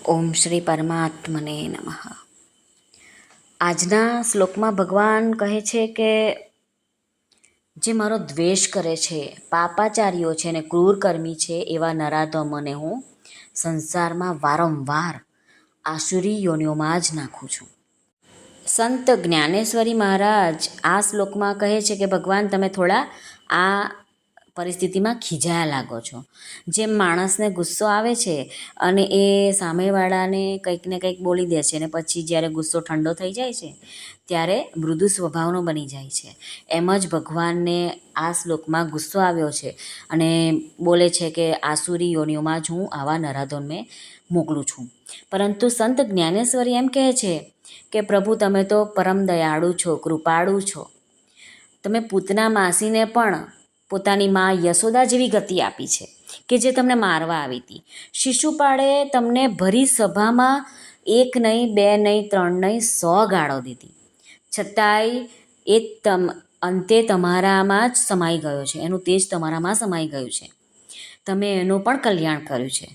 ઓમ શ્રી પરમાત્મને નમઃ. આજના શ્લોકમાં ભગવાન કહે છે કે જે મારો દ્વેષ કરે છે, પાપાચારીઓ છે અને ક્રૂર કર્મી છે એવા નરાધમોને હું સંસારમાં વારંવાર આસુરી યોનિઓમાં જ નાખું છું. સંત જ્ઞાનેશ્વરી મહારાજ આ શ્લોકમાં કહે છે કે ભગવાન તમે થોડા આ પરિસ્થિતિમાં ખીજાયા લાગો છો. જેમ માણસને ગુસ્સો આવે છે અને એ સામેવાળાને કંઈક ને કંઈક બોલી દે છે અને પછી જ્યારે ગુસ્સો ઠંડો થઈ જાય છે ત્યારે મૃદુ સ્વભાવનો બની જાય છે, એમ જ ભગવાનને આ શ્લોકમાં ગુસ્સો આવ્યો છે અને બોલે છે કે આસુરી યોનિઓમાં જ હું આવા નરાધમને મોકલું છું. પરંતુ સંત જ્ઞાનેશ્વરી એમ કહે છે કે પ્રભુ તમે તો પરમ દયાળુ છો, કૃપાળુ છો. તમે પૂતના માસીને પણ પોતાની મા યશોદા જેવી ગતિ આપી છે કે જે તમને મારવા આવી હતી. શિશુપાળે તમને ભરી સભામાં 1 નહીં, 2 નહીં, 3 નહીં, 100 ગાળો દીધી, છતાંય એ અંતે તમારામાં જ સમાઈ ગયો છે, એનું તેજ તમારામાં સમાઈ ગયું છે. તમે એનું પણ કલ્યાણ કર્યું છે.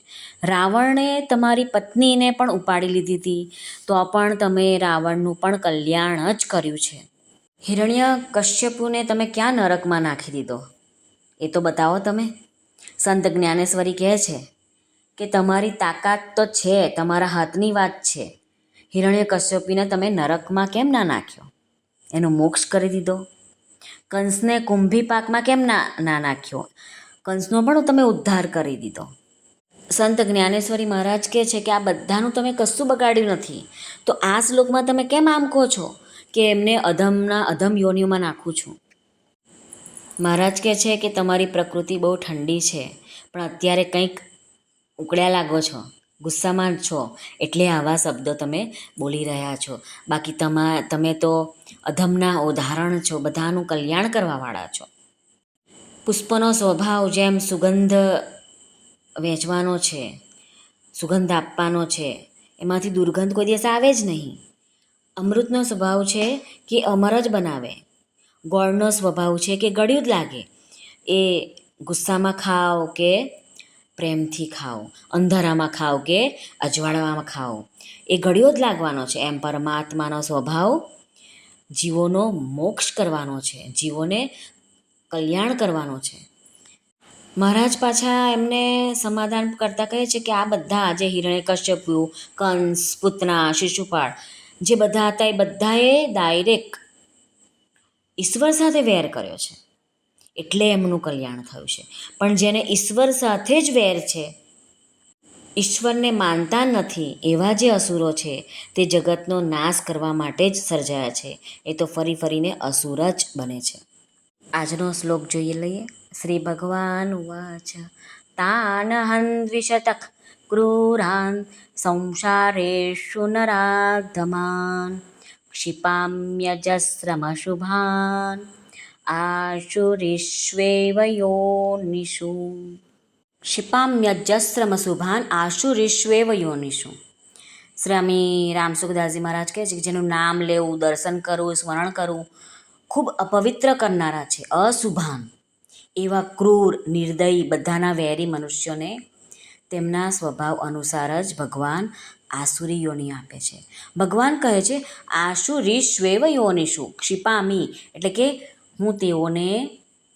રાવણે તમારી પત્નીને પણ ઉપાડી લીધી હતી, તો પણ તમે રાવણનું પણ કલ્યાણ જ કર્યું છે. હિરણ્યકશ્યપુને તમે ક્યાં નરકમાં નાખી દીધો એ તો બતાવો તમે. સંત જ્ઞાનેશ્વરી કહે છે કે તમારી તાકાત તો છે, તમારા હાથની વાત છે. હિરણ્યકશ્યપુને તમે નરકમાં કેમ ના નાખ્યો, એનો મોક્ષ કરી દીધો. કંસને કુંભી પાકમાં કેમ ના નાખ્યો, કંસનો પણ તમે ઉદ્ધાર કરી દીધો. સંત જ્ઞાનેશ્વરી મહારાજ કહે છે કે આ બધાનું તમે કશું બગાડ્યું નથી, તો આ શ્લોકમાં તમે કેમ આમ કહો છો કે એમને અધમ યોનિઓમાં નાખું છું. મહારાજ કહે છે કે તમારી પ્રકૃતિ બહુ ઠંડી છે, પણ અત્યારે કંઈક ઉકળ્યા લાગો છો, ગુસ્સામાં છો, એટલે આવા શબ્દો તમે બોલી રહ્યા છો. બાકી તમે તો અધમના ઉદાહરણ છો, બધાનું કલ્યાણ કરવાવાળા છો. પુષ્પનો સ્વભાવ જેમ સુગંધ વેચવાનો છે, સુગંધ આપવાનો છે, એમાંથી દુર્ગંધ કોઈ દિવસ આવે જ નહીં. અમૃતનો સ્વભાવ છે કે અમર જ બનાવે. ગોળનો સ્વભાવ છે કે ગળ્યું જ લાગે. એ ગુસ્સામાં ખાઓ કે પ્રેમથી ખાઓ, અંધારામાં ખાઓ કે અજવાળામાં ખાઓ, એ ગળ્યો જ લાગવાનો છે. એમ પરમાત્માનો સ્વભાવ જીવોનો મોક્ષ કરવાનો છે, જીવોને કલ્યાણ કરવાનો છે. મહારાજ પાછા એમને સમાધાન કરતાં કહે છે કે આ બધા જે હિરણ્યકશ્યપુ, કંસ, પૂતના, શિશુપાળ જે બધા હતા એ બધાએ ડાયરેક્ટ ઈશ્વર સાથે વેર કર્યો છે, એટલે એમનું કલ્યાણ થયું છે. પણ જેને ઈશ્વર સાથે જ વેર છે, ઈશ્વરને માનતા નથી, એવા જે અસુરો છે તે જગતનો નાશ કરવા માટે જ સર્જાયા છે. એ તો ફરી ફરીને અસુર જ બને છે. આજનો શ્લોક જોઈ લઈએ. શ્રી ભગવાન ઉવાચ તાન હન દ્વિશતઃ ક્રૂરાન સંસારેષુ નરાધમાન ક્ષિપામ્યજસ્રમશુભાન આશુરીષ્વેવ યોનિષુ. ક્ષિપામ્યજસ્રમશુભાન આશુરીષ્વેવ યોનિષુ. સ્વામી રામસુખદાસજી મહારાજ કહે છે કે જેનું નામ લેવું, દર્શન કરવું, સ્મરણ કરવું ખૂબ અપવિત્ર કરનારા છે, અશુભાન એવા ક્રૂર, નિર્દયી, બધાના વેરી મનુષ્યોને તેમના સ્વભાવ અનુસાર જ ભગવાન આસુરી યોનિ આપે છે. ભગવાન કહે છે આશુરીષ્વેવ યોનિષુ ક્ષિપામી, એટલે કે હું તેઓને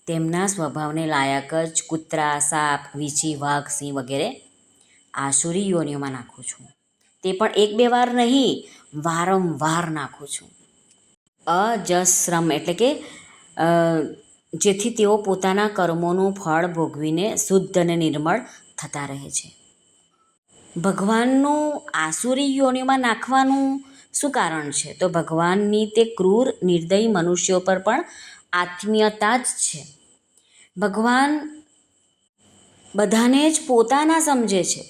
તેમના સ્વભાવને લાયક જ કૂતરા, સાપ, વીંછી, વાઘ, સિંહ વગેરે આસુરી યોનિઓમાં નાખું છું. તે પણ 1-2 વાર નહીં, વારંવાર નાખું છું. અજસ્રમ એટલે કે જેથી તેઓ પોતાના કર્મોનું ફળ ભોગવીને શુદ્ધ અને નિર્મળ થતા રહે છે. ભગવાનનું આસુરી યોનિઓમાં નાખવાનું શું કારણ છે? તો ભગવાનની તે ક્રૂર, નિર્દયી મનુષ્યો પર પણ આત્મીયતા જ છે. ભગવાન બધાને જ પોતાના સમજે છે.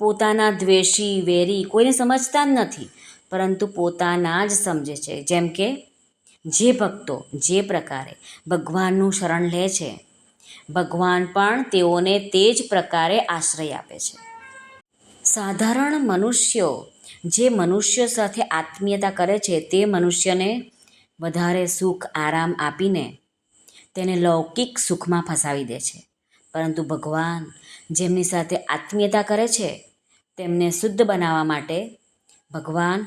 પોતાના દ્વેષી, વેરી કોઈને સમજતા જ નથી, પરંતુ પોતાના જ સમજે છે. જેમ કે જે ભક્તો જે પ્રકારે ભગવાનનું શરણ લે છે, ભગવાન પણ તેઓને તે જ પ્રકારે આશ્રય આપે છે. સાધારણ મનુષ્યો જે મનુષ્યો સાથે આત્મીયતા કરે છે, તે મનુષ્યને વધારે સુખ, આરામ આપીને તેને લૌકિક સુખમાં ફસાવી દે છે. પરંતુ ભગવાન જેમની સાથે આત્મીયતા કરે છે, તેમને શુદ્ધ બનાવવા માટે ભગવાન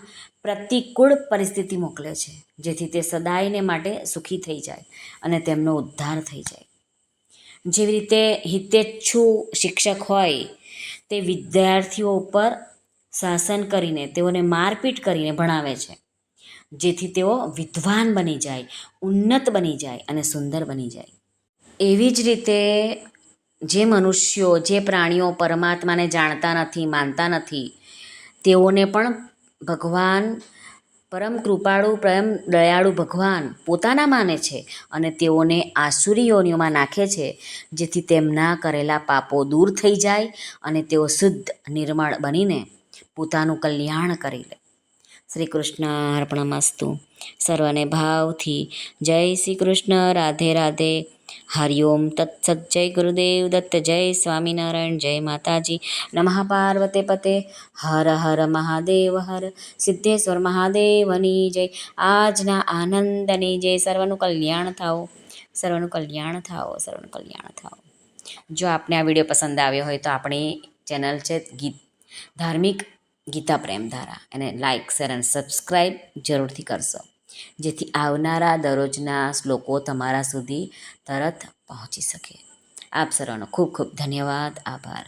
પ્રતિકૂળ પરિસ્થિતિ મોકલે છે, જેથી તે સદાયને માટે સુખી થઈ જાય અને તેમનો ઉદ્ધાર થઈ જાય. જેવી રીતે હિતેચ્છુ શિક્ષક હોય તે વિદ્યાર્થીઓ ઉપર શાસન કરીને તેઓને મારપીટ કરીને ભણાવે છે, જેથી તેઓ વિદ્વાન બની જાય, ઉન્નત બની જાય અને સુંદર બની જાય. એવી જ રીતે જે મનુષ્યો, જે પ્રાણીઓ પરમાત્માને જાણતા નથી, માનતા નથી, તેઓને પણ ભગવાન પરમ કૃપાળુ, પરમ દયાળુ ભગવાન પોતાના માને છે અને તેઓને આસુરી યોનિઓમાં નાખે છે, જેથી તેમના કરેલા પાપો દૂર થઈ જાય અને તેઓ શુદ્ધ નિર્મળ બનીને પોતાનું કલ્યાણ કરી લે. શ્રી કૃષ્ણ અર્પણમસ્તુ. સર્વને ભાવથી જય શ્રી કૃષ્ણ. રાધે રાધે. હરિઓમ તત્સત. જય ગુરુદેવ દત્ત. જય સ્વામિનારાયણ. જય માતાજી. નમઃ પાર્વતે પતે. હર હર મહાદેવ હર. સિદ્ધેશ્વર મહાદેવની જય. આજના આનંદની જય. સર્વનું કલ્યાણ થાઓ, સર્વનું કલ્યાણ થાઓ, સર્વનું કલ્યાણ થાઓ. જો આપને આ વિડીયો પસંદ આવ્યો હોય તો આપણી ચેનલ છે ધાર્મિક ગીતા પ્રેમધારા, એને લાઇક, શેર અને સબસ્ક્રાઈબ જરૂરથી કરશો, જેથી આવનારા દરરોજના શ્લોકો તમારા સુધી તરત પહોંચી શકે. આપ સર્વનો ખૂબ ખૂબ ધન્યવાદ. આભાર.